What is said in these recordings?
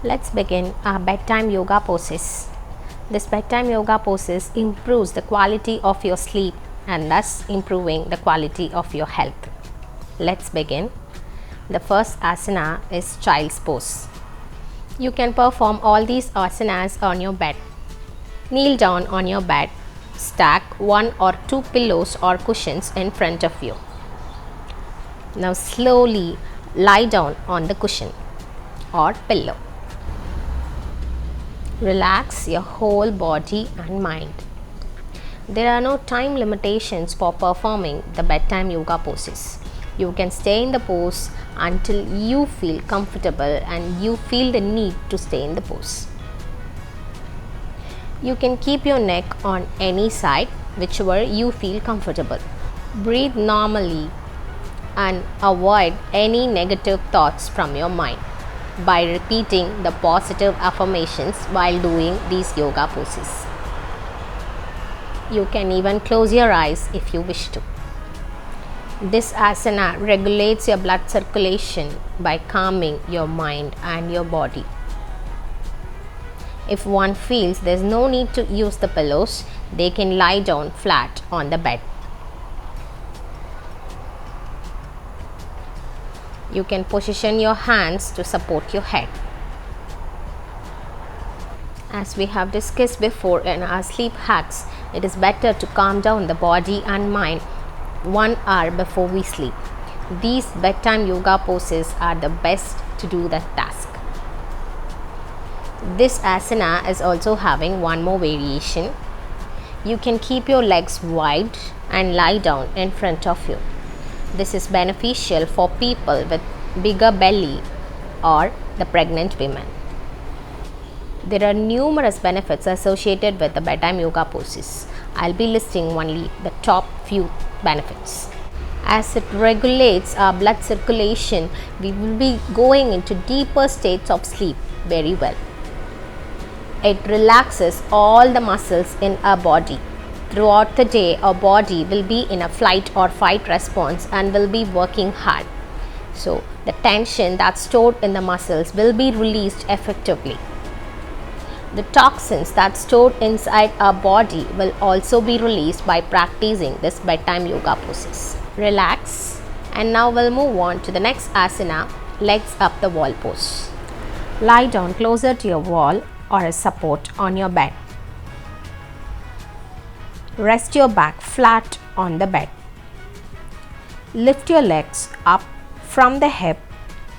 Let's begin our bedtime yoga poses. This bedtime yoga poses improves the quality of your sleep and thus improving the quality of your health. Let's begin. The first asana is child's pose. You can perform all these asanas on your bed. Kneel down on your bed. Stack one or two pillows or cushions in front of you. Now slowly lie down on the cushion or pillow. Relax your whole body and mind. There are no time limitations for performing the bedtime yoga poses. You can stay in the pose until you feel comfortable and you feel the need to stay in the pose. You can keep your neck on any side, whichever you feel comfortable. Breathe normally and avoid any negative thoughts from your mind by repeating the positive affirmations while doing these yoga poses. You can even close your eyes if you wish to. This asana regulates your blood circulation by calming your mind and your body. If one feels there's no need to use the pillows, they can lie down flat on the bed. You can position your hands to support your head. As we have discussed before in our sleep hacks, it is better to calm down the body and mind 1 hour before we sleep. These bedtime yoga poses are the best to do that task. This asana is also having one more variation. You can keep your legs wide and lie down in front of you. This is beneficial for people with bigger belly or the pregnant women. There are numerous benefits associated with the bedtime yoga poses. I'll be listing only the top few benefits. As it regulates our blood circulation, we will be going into deeper states of sleep very well. It relaxes all the muscles in our body. Throughout the day, our body will be in a flight or fight response and will be working hard. So, the tension that's stored in the muscles will be released effectively. The toxins that's stored inside our body will also be released by practicing this bedtime yoga poses. Relax, and now we'll move on to the next asana, legs up the wall pose. Lie down closer to your wall or a support on your bed. Rest your back flat on the bed. Lift your legs up from the hip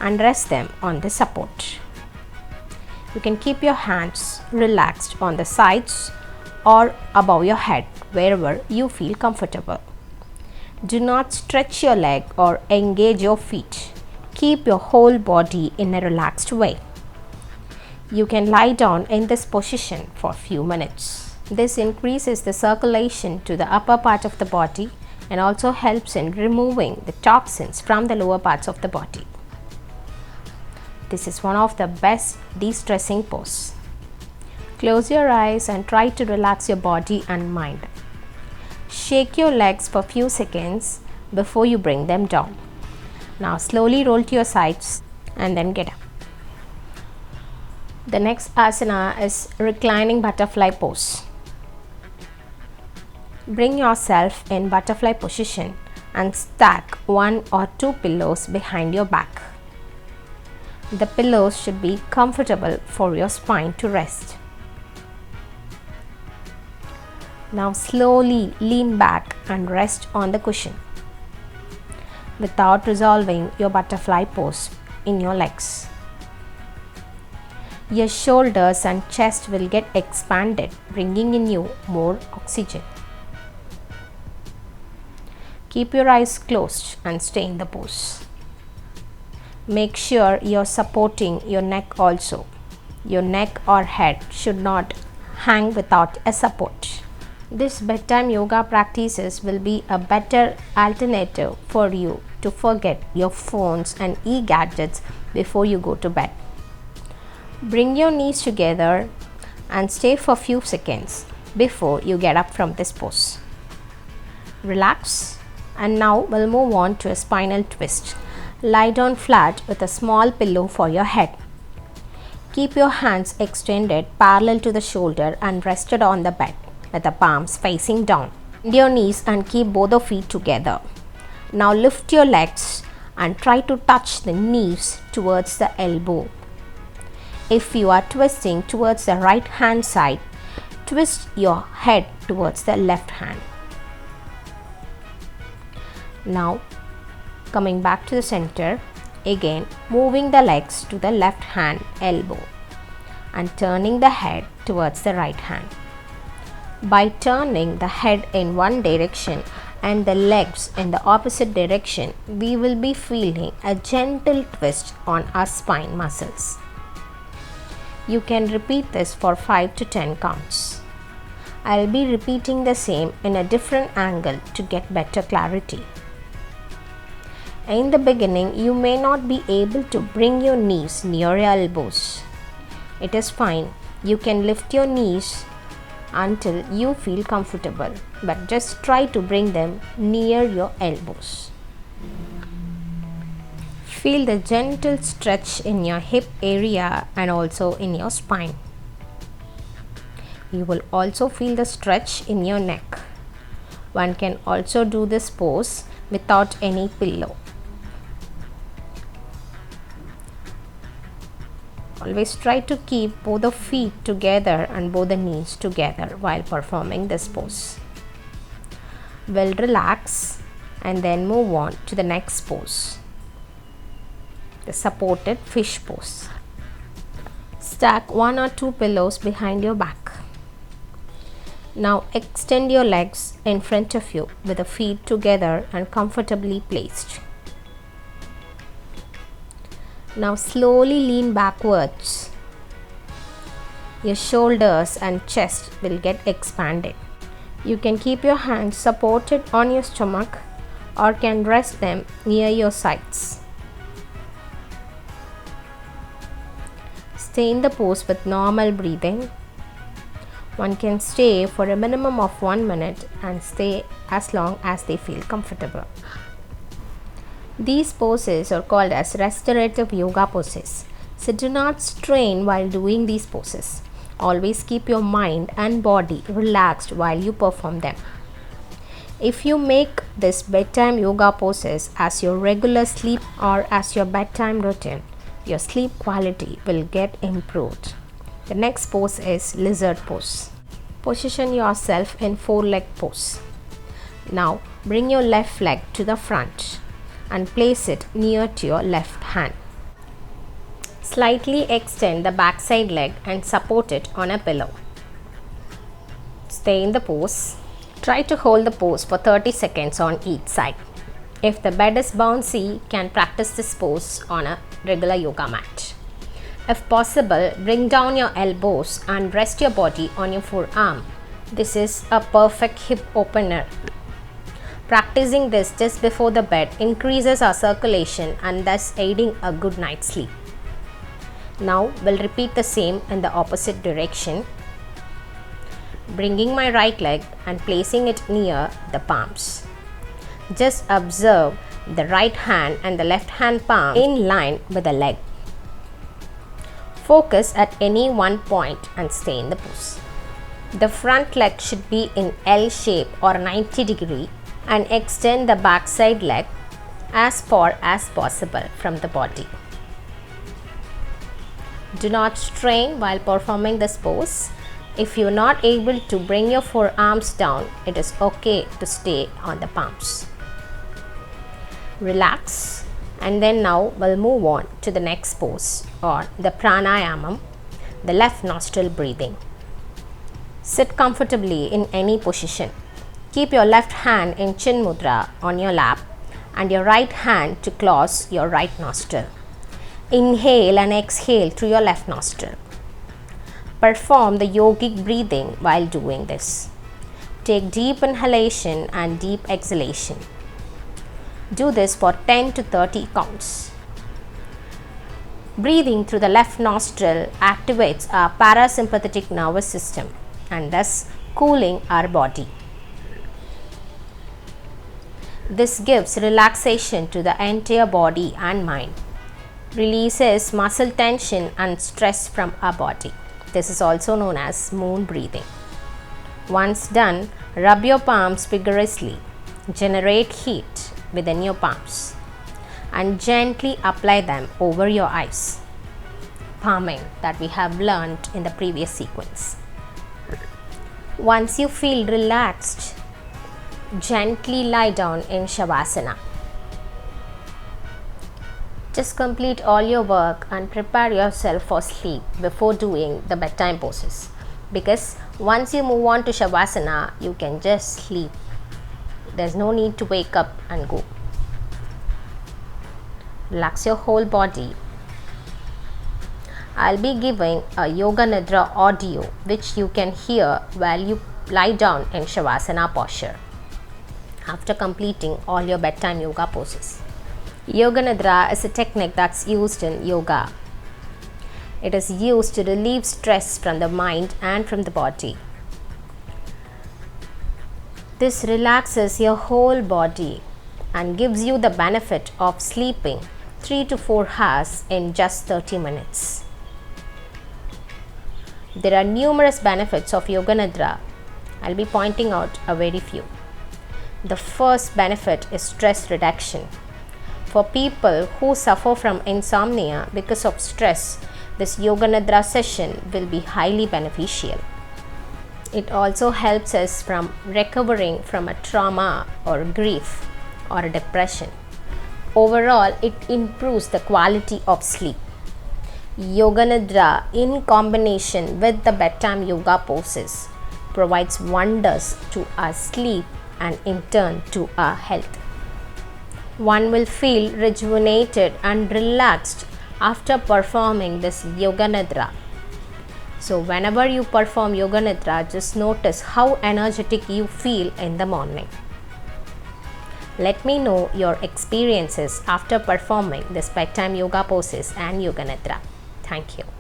and rest them on the support. You can keep your hands relaxed on the sides or above your head wherever you feel comfortable. Do not stretch your leg or engage your feet. Keep your whole body in a relaxed way. You can lie down in this position for a few minutes. This increases the circulation to the upper part of the body and also helps in removing the toxins from the lower parts of the body. This is one of the best de-stressing poses. Close your eyes and try to relax your body and mind. Shake your legs for a few seconds before you bring them down. Now slowly roll to your sides and then get up. The next asana is reclining butterfly pose. Bring yourself in butterfly position and stack 1 or 2 pillows behind your back. The pillows should be comfortable for your spine to rest. Now slowly lean back and rest on the cushion without resolving your butterfly pose in your legs. Your shoulders and chest will get expanded, bringing in you more oxygen. Keep your eyes closed and stay in the pose. Make sure you're supporting your neck also. Your neck or head should not hang without a support. This bedtime yoga practices will be a better alternative for you to forget your phones and e-gadgets before you go to bed. Bring your knees together and stay for a few seconds before you get up from this pose. Relax. And now we'll move on to a spinal twist. Lie down flat with a small pillow for your head. Keep your hands extended parallel to the shoulder and rested on the bed with the palms facing down. Bend your knees and keep both the feet together. Now lift your legs and try to touch the knees towards the elbow. If you are twisting towards the right hand side, twist your head towards the left hand. Now coming back to the center, again moving the legs to the left hand elbow and turning the head towards the right hand. By turning the head in one direction and the legs in the opposite direction, we will be feeling a gentle twist on our spine muscles. You can repeat this for 5 to 10 counts. I'll be repeating the same in a different angle to get better clarity. In the beginning, you may not be able to bring your knees near your elbows. It is fine. You can lift your knees until you feel comfortable, but just try to bring them near your elbows. Feel the gentle stretch in your hip area and also in your spine. You will also feel the stretch in your neck. One can also do this pose without any pillow. Always try to keep both the feet together and both the knees together while performing this pose. We'll relax and then move on to the next pose, the supported fish pose. Stack 1 or 2 pillows behind your back. Now extend your legs in front of you with the feet together and comfortably placed. Now slowly lean backwards. Your shoulders and chest will get expanded. You can keep your hands supported on your stomach or can rest them near your sides. Stay in the pose with normal breathing. One can stay for a minimum of 1 minute and stay as long as they feel comfortable. These poses are called as restorative yoga poses. So do not strain while doing these poses. Always keep your mind and body relaxed while you perform them. If you make this bedtime yoga poses as your regular sleep or as your bedtime routine, your sleep quality will get improved. The next pose is lizard pose. Position yourself in 4-leg pose. Now bring your left leg to the front and place it near to your left hand. Slightly extend the backside leg and support it on a pillow. Stay in the pose. Try to hold the pose for 30 seconds on each side. If the bed is bouncy, can practice this pose on a regular yoga mat. If possible, bring down your elbows and rest your body on your forearm. This is a perfect hip opener. Practicing this just before the bed increases our circulation and thus aiding a good night's sleep. Now we'll repeat the same in the opposite direction. Bringing my right leg and placing it near the palms. Just observe the right hand and the left hand palm in line with the leg. Focus at any one point and stay in the pose. The front leg should be in L shape or 90 degree and extend the backside leg as far as possible from the body. Do not strain while performing this pose. If you are not able to bring your forearms down, it is okay to stay on the palms. Relax, and then now we'll move on to the next pose or the pranayamam, the left nostril breathing. Sit comfortably in any position. Keep your left hand in chin mudra on your lap and your right hand to close your right nostril. Inhale and exhale through your left nostril. Perform the yogic breathing while doing this. Take deep inhalation and deep exhalation. Do this for 10 to 30 counts. Breathing through the left nostril activates our parasympathetic nervous system and thus cooling our body. This gives relaxation to the entire body and mind. releases muscle tension and stress from our body. This is also known as moon breathing. Once done, rub your palms vigorously, generate heat within your palms, and gently apply them over your eyes. Palming that we have learned in the previous sequence. Once you feel relaxed, gently lie down in Shavasana. Just complete all your work and prepare yourself for sleep before doing the bedtime poses. Because once you move on to Shavasana, you can just sleep. There's no need to wake up and go. Relax your whole body. I'll be giving a Yoga Nidra audio which you can hear while you lie down in Shavasana posture after completing all your bedtime yoga poses. Yoga Nidra is a technique that's used in yoga. It is used to relieve stress from the mind and from the body. This relaxes your whole body and gives you the benefit of sleeping 3 to 4 hours in just 30 minutes. There are numerous benefits of Yoga Nidra. I'll be pointing out a very few. The first benefit is stress reduction. For people who suffer from insomnia because of stress, this Yoga Nidra session will be highly beneficial. It also helps us from recovering from a trauma or grief or a depression. Overall, it improves the quality of sleep. Yoga Nidra in combination with the bedtime yoga poses provides wonders to our sleep and in turn to our health. One will feel rejuvenated and relaxed after performing this Yoga Nidra. So whenever you perform Yoga Nidra, just notice how energetic you feel in the morning. Let me know your experiences after performing this bedtime yoga poses and Yoga Nidra. Thank you.